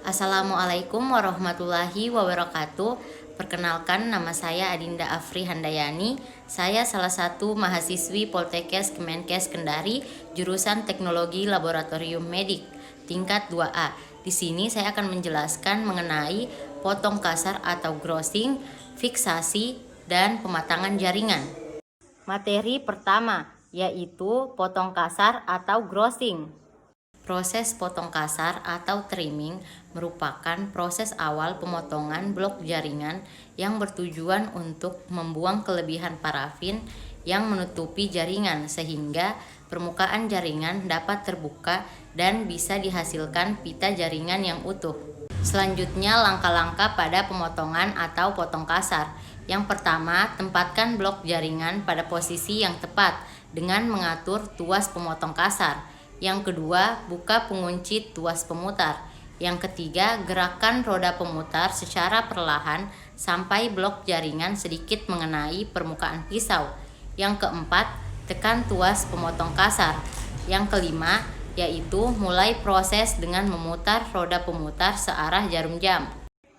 Assalamualaikum warahmatullahi wabarakatuh. Perkenalkan, nama saya Adinda Afri Handayani. Saya salah satu mahasiswi Poltekkes Kemenkes Kendari, jurusan Teknologi Laboratorium Medik, tingkat 2A. Di sini saya akan menjelaskan mengenai potong kasar atau grossing, fiksasi, dan pematangan jaringan. Materi pertama yaitu potong kasar atau grossing. Proses potong kasar atau trimming merupakan proses awal pemotongan blok jaringan yang bertujuan untuk membuang kelebihan parafin yang menutupi jaringan sehingga permukaan jaringan dapat terbuka dan bisa dihasilkan pita jaringan yang utuh. Selanjutnya, langkah-langkah pada pemotongan atau potong kasar. Yang pertama, tempatkan blok jaringan pada posisi yang tepat dengan mengatur tuas pemotong kasar. Yang kedua, buka pengunci tuas pemutar. Yang ketiga, gerakkan roda pemutar secara perlahan sampai blok jaringan sedikit mengenai permukaan pisau. Yang keempat, tekan tuas pemotong kasar. Yang kelima, yaitu mulai proses dengan memutar roda pemutar searah jarum jam.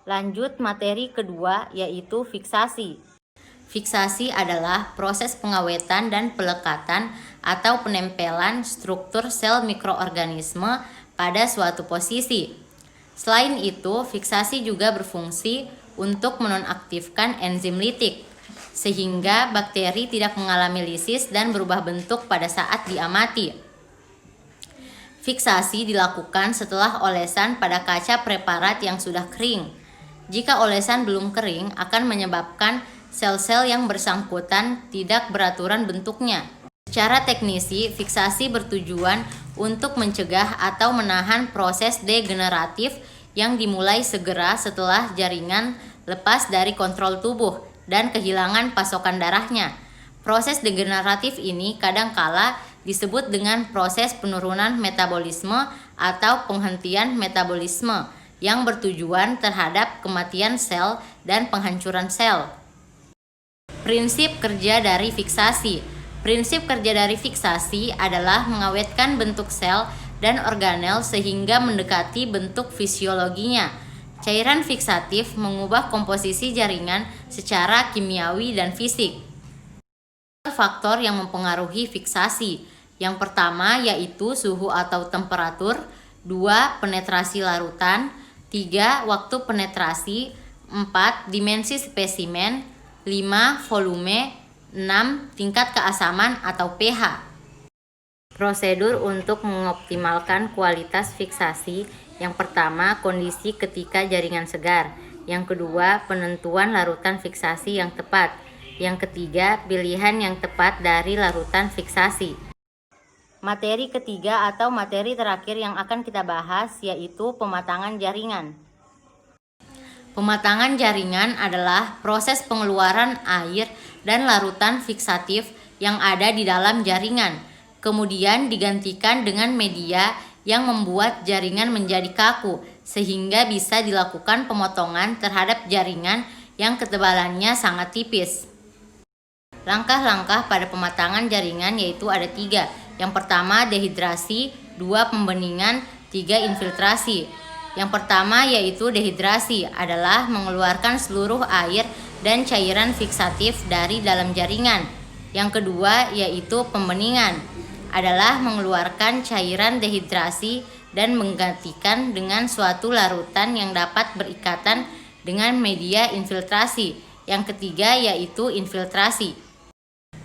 Lanjut materi kedua, yaitu fiksasi. Fiksasi adalah proses pengawetan dan pelekatan atau penempelan struktur sel mikroorganisme pada suatu posisi. Selain itu, fiksasi juga berfungsi untuk menonaktifkan enzim litik, sehingga bakteri tidak mengalami lisis dan berubah bentuk pada saat diamati. Fiksasi dilakukan setelah olesan pada kaca preparat yang sudah kering. Jika olesan belum kering, akan menyebabkan sel-sel yang bersangkutan tidak beraturan bentuknya. Secara teknisi, fiksasi bertujuan untuk mencegah atau menahan proses degeneratif yang dimulai segera setelah jaringan lepas dari kontrol tubuh dan kehilangan pasokan darahnya. Proses degeneratif ini kadangkala disebut dengan proses penurunan metabolisme atau penghentian metabolisme yang bertujuan terhadap kematian sel dan penghancuran sel. Prinsip kerja dari fiksasi. Prinsip kerja dari fiksasi adalah mengawetkan bentuk sel dan organel sehingga mendekati bentuk fisiologinya. Cairan fiksatif mengubah komposisi jaringan secara kimiawi dan fisik. Faktor yang mempengaruhi fiksasi. Yang pertama yaitu suhu atau temperatur, 2. Penetrasi larutan, 3. Waktu penetrasi, 4. Dimensi spesimen, 5. Volume, 6. Tingkat keasaman atau pH. Prosedur untuk mengoptimalkan kualitas fiksasi. Yang pertama, kondisi ketika jaringan segar. Yang kedua, penentuan larutan fiksasi yang tepat. Yang ketiga, pilihan yang tepat dari larutan fiksasi. Materi ketiga atau materi terakhir yang akan kita bahas yaitu pematangan jaringan. Pematangan jaringan adalah proses pengeluaran air dan larutan fiksatif yang ada di dalam jaringan, kemudian digantikan dengan media yang membuat jaringan menjadi kaku, sehingga bisa dilakukan pemotongan terhadap jaringan yang ketebalannya sangat tipis. Langkah-langkah pada pematangan jaringan yaitu ada 3. Yang pertama, dehidrasi, 2. Pembeningan, 3. Infiltrasi. Yang pertama yaitu dehidrasi adalah mengeluarkan seluruh air dan cairan fiksatif dari dalam jaringan. Yang kedua yaitu pembeningan adalah mengeluarkan cairan dehidrasi dan menggantikan dengan suatu larutan yang dapat berikatan dengan media infiltrasi. Yang ketiga yaitu infiltrasi.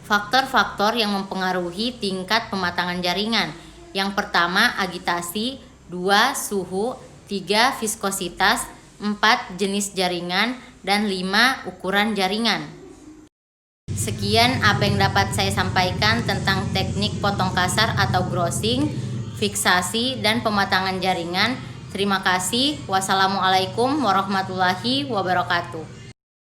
Faktor-faktor yang mempengaruhi tingkat pematangan jaringan. Yang pertama agitasi, 2. Suhu, 3. Viskositas, 4. Jenis jaringan, dan 5. Ukuran jaringan. Sekian apa yang dapat saya sampaikan tentang teknik potong kasar atau grossing, fiksasi, dan pematangan jaringan. Terima kasih. Wassalamualaikum warahmatullahi wabarakatuh.